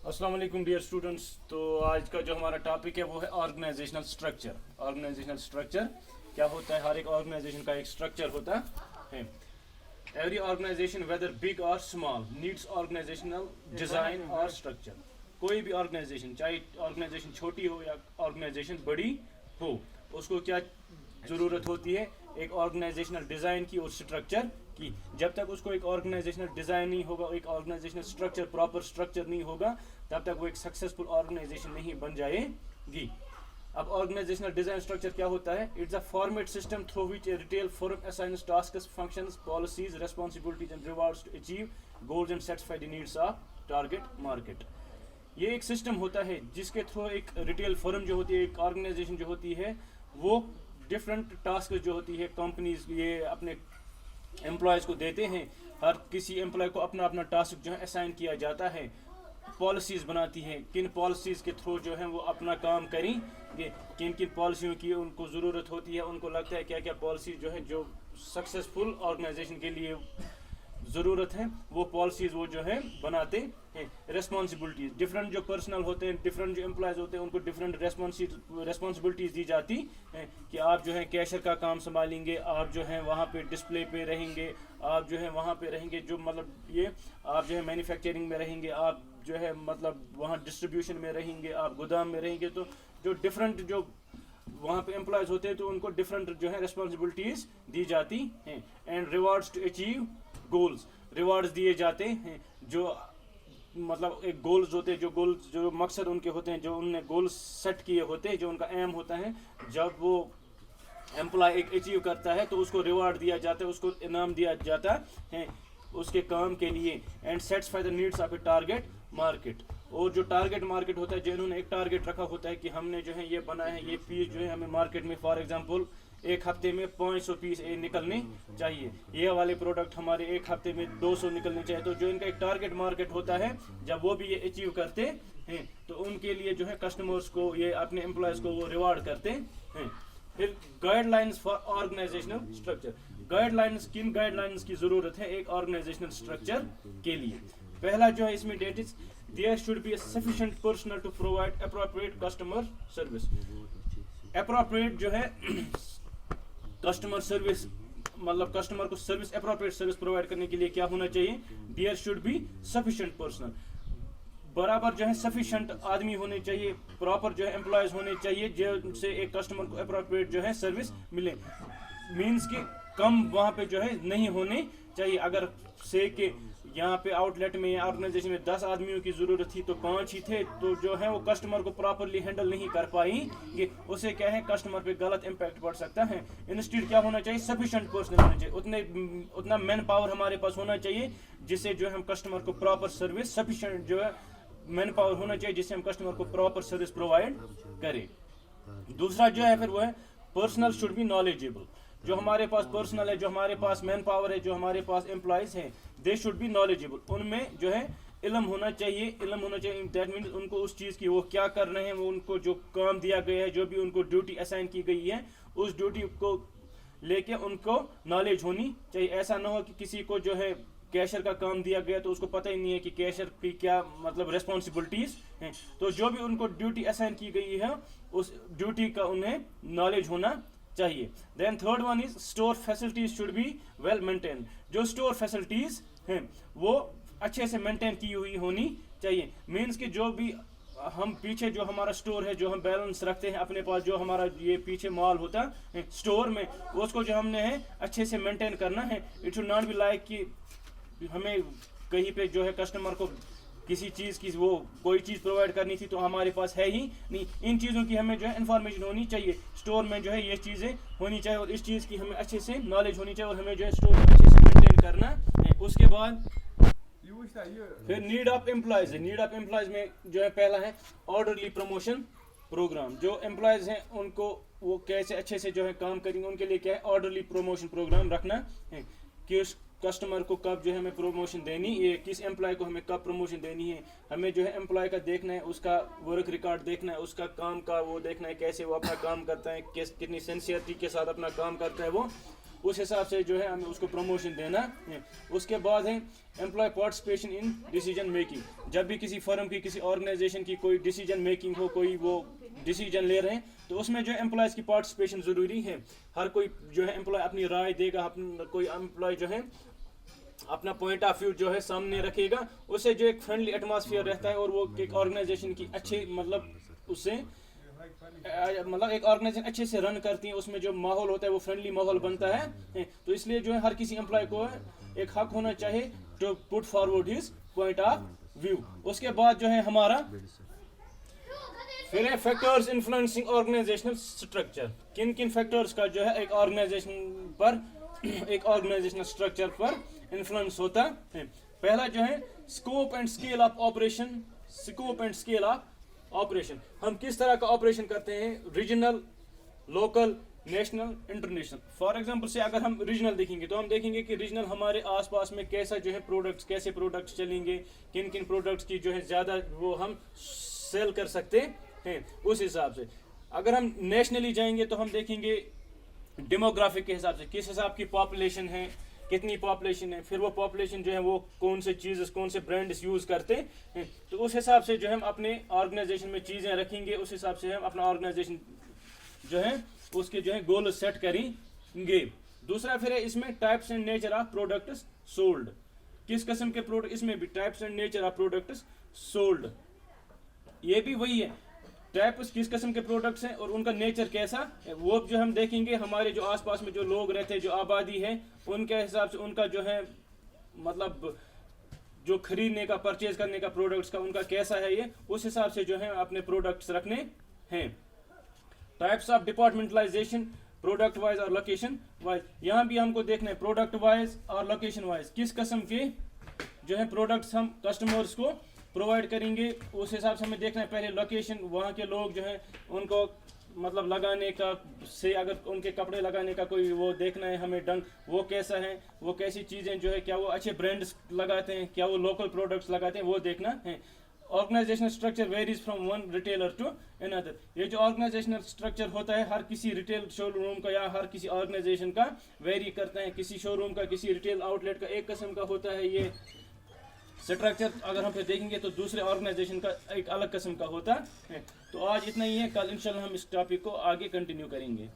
अस्सलाम वालेकुम dear students. तो आज का जो हमारा टॉपिक है वो है ऑर्गेनाइजेशनल स्ट्रक्चर। ऑर्गेनाइजेशनल स्ट्रक्चर क्या होता है? हर एक ऑर्गेनाइजेशन का एक स्ट्रक्चर होता है। एवरी ऑर्गेनाइजेशन वेदर बिग और स्मॉल नीड्स ऑर्गेनाइजेशनल डिजाइन और स्ट्रक्चर। कोई भी ऑर्गेनाइजेशन, चाहे ऑर्गेनाइजेशन छोटी हो या ऑर्गेनाइजेशन बड़ी हो, उसको क्या ज़रूरत होती है? एक ऑर्गेनाइजेशनल डिज़ाइन की और स्ट्रक्चर की। जब तक उसको एक ऑर्गेनाइजेशनल डिज़ाइन नहीं होगा, एक ऑर्गेनाइजेशनल स्ट्रक्चर, प्रॉपर स्ट्रक्चर नहीं होगा, तब तक वो एक सक्सेसफुल ऑर्गेनाइजेशन नहीं बन जाएगी। अब ऑर्गेनाइजेशनल डिज़ाइन स्ट्रक्चर क्या होता है? It's a format system through which a retail firm assigns tasks, functions, policies, responsibilities and rewards to achieve goals and satisfy the needs of target market. ये एक system होता है जिसके थ्रू एक retail firm जो होती है, एक ऑर्गेनाइजेशन जो होती है, वो डिफरेंट टास्क जो होती है कंपनीज ये अपने एम्प्लॉयज़ को देते हैं। हर किसी एम्प्लॉय को अपना अपना टास्क जो है असाइन किया जाता है। पॉलिसीज़ बनाती हैं, किन पॉलिसीज़ के थ्रू जो है वो अपना काम करेंगे, किन किन पॉलिसियों की उनको ज़रूरत होती है, उनको लगता है क्या क्या पॉलिसी जो है जो सक्सेसफुल ऑर्गेनाइजेशन के लिए ज़रूरत है, वो पॉलिसीज़ वो जो है बनाते हैं। रिस्पॉन्सिबिलिटीज़, डिफरेंट जो पर्सनल होते हैं, डिफरेंट जो एम्प्लॉयज़ होते हैं, उनको डिफरेंट रिस्पॉन्सिबिलिटीज़ दी जाती हैं कि आप जो है कैशियर का काम संभालेंगे, आप जो है वहाँ पे डिस्प्ले पे रहेंगे, आप जो है वहाँ पे रहेंगे, जो मतलब ये आप जो है मैन्युफैक्चरिंग में रहेंगे, आप जो है मतलब वहाँ डिस्ट्रीब्यूशन में रहेंगे, आप गोदाम में रहेंगे। तो जो डिफरेंट जो वहाँ पे एम्प्लॉयज़ होते हैं तो उनको डिफरेंट जो है रिस्पॉन्सिबिलिटीज़ दी जाती हैं। And rewards to achieve goals, rewards दिए जाते हैं। जो मतलब एक गोल्स होते हैं, जो गोल्स जो मकसद उनके होते हैं, जो उनने गोल्स सेट किए होते हैं, जो उनका एम होता है, जब वो एम्प्लॉय एक अचीव करता है तो उसको रिवार्ड दिया जाता है, उसको इनाम दिया जाता है उसके काम के लिए। And satisfy the needs of A target market, और जो टारगेट मार्केट होता है, जिन्होंने एक टारगेट रखा होता है कि हमने जो है ये बनाया है, ये पीस जो है हमें मार्केट में फॉर एग्जांपल एक हफ्ते में 500 पीस निकलने चाहिए, ये वाले प्रोडक्ट हमारे एक हफ्ते में 200 निकलने चाहिए। तो जो इनका एक टारगेट मार्केट होता है, जब वो भी ये अचीव करते हैं तो उनके लिए जो है कस्टमर्स को, ये अपने एम्प्लॉयज़ को वो रिवार्ड करते हैं। फिर guidelines for organisational structure. Guidelines, किन गाइडलाइंस की ज़रूरत है एक ऑर्गेनाइजेशनल स्ट्रक्चर के लिए? पहला जो है इसमें that is there should be sufficient personnel to provide appropriate customer service. Appropriate जो है कस्टमर सर्विस, मतलब कस्टमर को सर्विस, अप्रोप्रिएट सर्विस प्रोवाइड करने के लिए क्या होना चाहिए? There should be sufficient personnel, बराबर जो है सफिशिएंट आदमी होने चाहिए, प्रॉपर जो है एम्प्लॉयज होने चाहिए जिनसे एक कस्टमर को अप्रोप्रिएट जो है सर्विस मिले। मींस कि कम वहाँ पे जो है नहीं होने चाहिए। अगर से कि यहाँ पे आउटलेट में या ऑर्गेनाइजेशन में 10 आदमियों की ज़रूरत थी तो 5 ही थे, तो जो है वो कस्टमर को प्रॉपरली हैंडल नहीं कर पाएंगे, उससे क्या है कस्टमर पे गलत इम्पैक्ट पड़ सकता है। इंस्टीट्यूट क्या होना चाहिए? सफिशिएंट पर्सनल होना चाहिए, उतना मैन पावर हमारे पास होना चाहिए जिससे जो है हम कस्टमर को प्रॉपर सर्विस, सफिशिएंट जो है मैन पावर होना चाहिए जिससे हम कस्टमर को प्रॉपर सर्विस प्रोवाइड करें। दूसरा जो है फिर वो है पर्सनल शुड बी नॉलेजेबल। जो हमारे पास पर्सनल है, जो हमारे पास मैन पावर है, जो हमारे पास एम्प्लॉयज हैं, दे शुड बी नॉलेजेबल। उनमें जो है इल्म होना चाहिए, इल्म होना चाहिए। दैट मीन्स उनको उस चीज़ की वो क्या कर रहे हैं, वो उनको जो काम दिया गया है, जो भी उनको ड्यूटी असाइन की गई है, उस ड्यूटी को लेके उनको नॉलेज होनी चाहिए। ऐसा ना हो कि किसी को जो है कैशियर का काम दिया गया तो उसको पता ही नहीं है कि कैशियर की क्या मतलब रिस्पॉन्सिबिलिटीज हैं। तो जो भी उनको ड्यूटी असाइन की गई है उस ड्यूटी का उन्हें नॉलेज होना चाहिए। Then third one is store facilities should be well maintain. जो स्टोर फैसिलिटीज हैं वो अच्छे से मेंटेन की हुई होनी चाहिए। मीन्स कि जो भी हम पीछे जो हमारा स्टोर है, जो हम बैलेंस रखते हैं अपने पास, जो हमारा ये पीछे माल होता है स्टोर में, उसको जो हमने है अच्छे से मेंटेन करना है। It should not be like कि हमें कहीं पे जो है कस्टमर को किसी चीज़ की वो कोई चीज़ प्रोवाइड करनी थी तो हमारे पास है ही नहीं। इन चीज़ों की हमें जो है इन्फॉर्मेशन होनी चाहिए, स्टोर में जो है ये चीज़ें होनी चाहिए और इस चीज़ की हमें अच्छे से नॉलेज होनी चाहिए और हमें जो है स्टोर को अच्छे से मेंटेन करना है। उसके बाद फिर नीड ऑफ एम्प्लॉयज़ है। नीड ऑफ एम्प्लॉयज़ में जो है पहला है ऑर्डरली प्रमोशन प्रोग्राम। जो एम्प्लॉयज़ हैं उनको वो कैसे अच्छे से जो है काम करेंगे, उनके लिए क्या है ऑर्डरली प्रमोशन प्रोग्राम रखना है कि उस कस्टमर को कब जो है हमें प्रमोशन देनी है, किस एम्प्लॉय को हमें कब प्रमोशन देनी है। हमें जो है एम्प्लॉय का देखना है, उसका वर्क रिकॉर्ड देखना है, उसका काम का वो देखना है कैसे वो अपना काम करता है, कितनी सिंसियरिटी के साथ अपना काम करता है वो। उस हिसाब से जो है हमें उसको प्रमोशन देना है। उसके बाद है employee participation in decision making. जब भी किसी फर्म की, किसी ऑर्गेनाइजेशन की कोई डिसीजन मेकिंग हो, कोई वो डिसीजन ले रहे हैं, तो उसमें जो एम्प्लॉयज की पार्टिसिपेशन ज़रूरी है। हर कोई जो है एम्प्लॉय अपनी राय देगा, कोई एम्प्लॉय जो है अपना पॉइंट ऑफ व्यू जो है सामने रखेगा। उससे जो एक फ्रेंडली एटमॉस्फेयर रहता है और वो एक ऑर्गेनाइजेशन की अच्छी मतलब उससे मतलब एक ऑर्गेनाइजेशन अच्छे से रन करती है। उसमें जो माहौल होता है वो फ्रेंडली माहौल बनता है। तो इसलिए जो है हर किसी एम्प्लॉय को एक हक होना चाहिए to put forward his point of view. उसके बाद जो है हमारा फिर है फैक्टर्स इन्फ्लुएंसिंग ऑर्गेनाइजेशनल स्ट्रक्चर। किन किन फैक्टर्स का जो है एक ऑर्गेनाइजेशन पर, एक ऑर्गेनाइजेशनल स्ट्रक्चर पर इन्फ्लुएंस होता है। पहला जो है scope and scale of operation. Scope and scale of operation, हम किस तरह का ऑपरेशन करते हैं, regional, local, national, international. For example से अगर हम रीजनल देखेंगे तो हम देखेंगे कि रीजनल हमारे आसपास में कैसा जो है प्रोडक्ट्स, कैसे प्रोडक्ट्स चलेंगे, किन किन प्रोडक्ट्स की जो है ज़्यादा वो हम सेल कर सकते हैं उस हिसाब से। अगर हम नेशनली जाएंगे तो हम देखेंगे डेमोग्राफिक के हिसाब से, किस हिसाब की पॉपुलेशन है, कितनी पॉपुलेशन है, फिर वो पॉपुलेशन जो है वो कौन से चीज़, कौन से ब्रांड्स यूज़ करते हैं। तो उस हिसाब से जो हम अपने ऑर्गेनाइजेशन में चीज़ें रखेंगे, उस हिसाब से हम अपना ऑर्गेनाइजेशन जो है उसके जो है गोल सेट करेंगे। दूसरा फिर है इसमें types and nature of products sold. किस किस्म के प्रोडक्ट, इसमें भी types and nature of products sold, ये भी वही है, टाइप्स किस किस्म के प्रोडक्ट्स हैं और उनका नेचर कैसा है, वो जो हम देखेंगे। हमारे जो आसपास में जो लोग रहते हैं, जो आबादी है, उनके हिसाब से उनका जो है मतलब जो खरीदने का, परचेज करने का प्रोडक्ट्स का उनका कैसा है, ये उस हिसाब से जो है अपने प्रोडक्ट्स रखने हैं। Types of departmentalisation, product wise और लोकेशन वाइज। यहाँ भी हमको देखना है प्रोडक्ट वाइज और लोकेशन वाइज किस किस्म के जो है प्रोडक्ट्स हम कस्टमर्स को प्रोवाइड करेंगे, उस हिसाब से हमें देखना है। पहले लोकेशन, वहाँ के लोग जो हैं उनको मतलब लगाने का से, अगर उनके कपड़े लगाने का कोई वो देखना है हमें ढंग, वो कैसा है, वो कैसी चीज़ें जो है, क्या वो अच्छे ब्रांड्स लगाते हैं, क्या वो लोकल प्रोडक्ट्स लगाते हैं, वो देखना है। Organisational structure varies from one retailer to another. ये जो ऑर्गेनाइजेशनल स्ट्रक्चर होता है हर किसी रिटेल शोरूम का या हर किसी ऑर्गेनाइजेशन का वेरी करता है। किसी शोरूम का, किसी रिटेल आउटलेट का एक किस्म का होता है ये स्ट्रक्चर, अगर हम फिर देखेंगे तो दूसरे ऑर्गेनाइजेशन का एक अलग किस्म का होता है। तो आज इतना ही है, कल इंशाल्लाह हम इस टॉपिक को आगे कंटिन्यू करेंगे।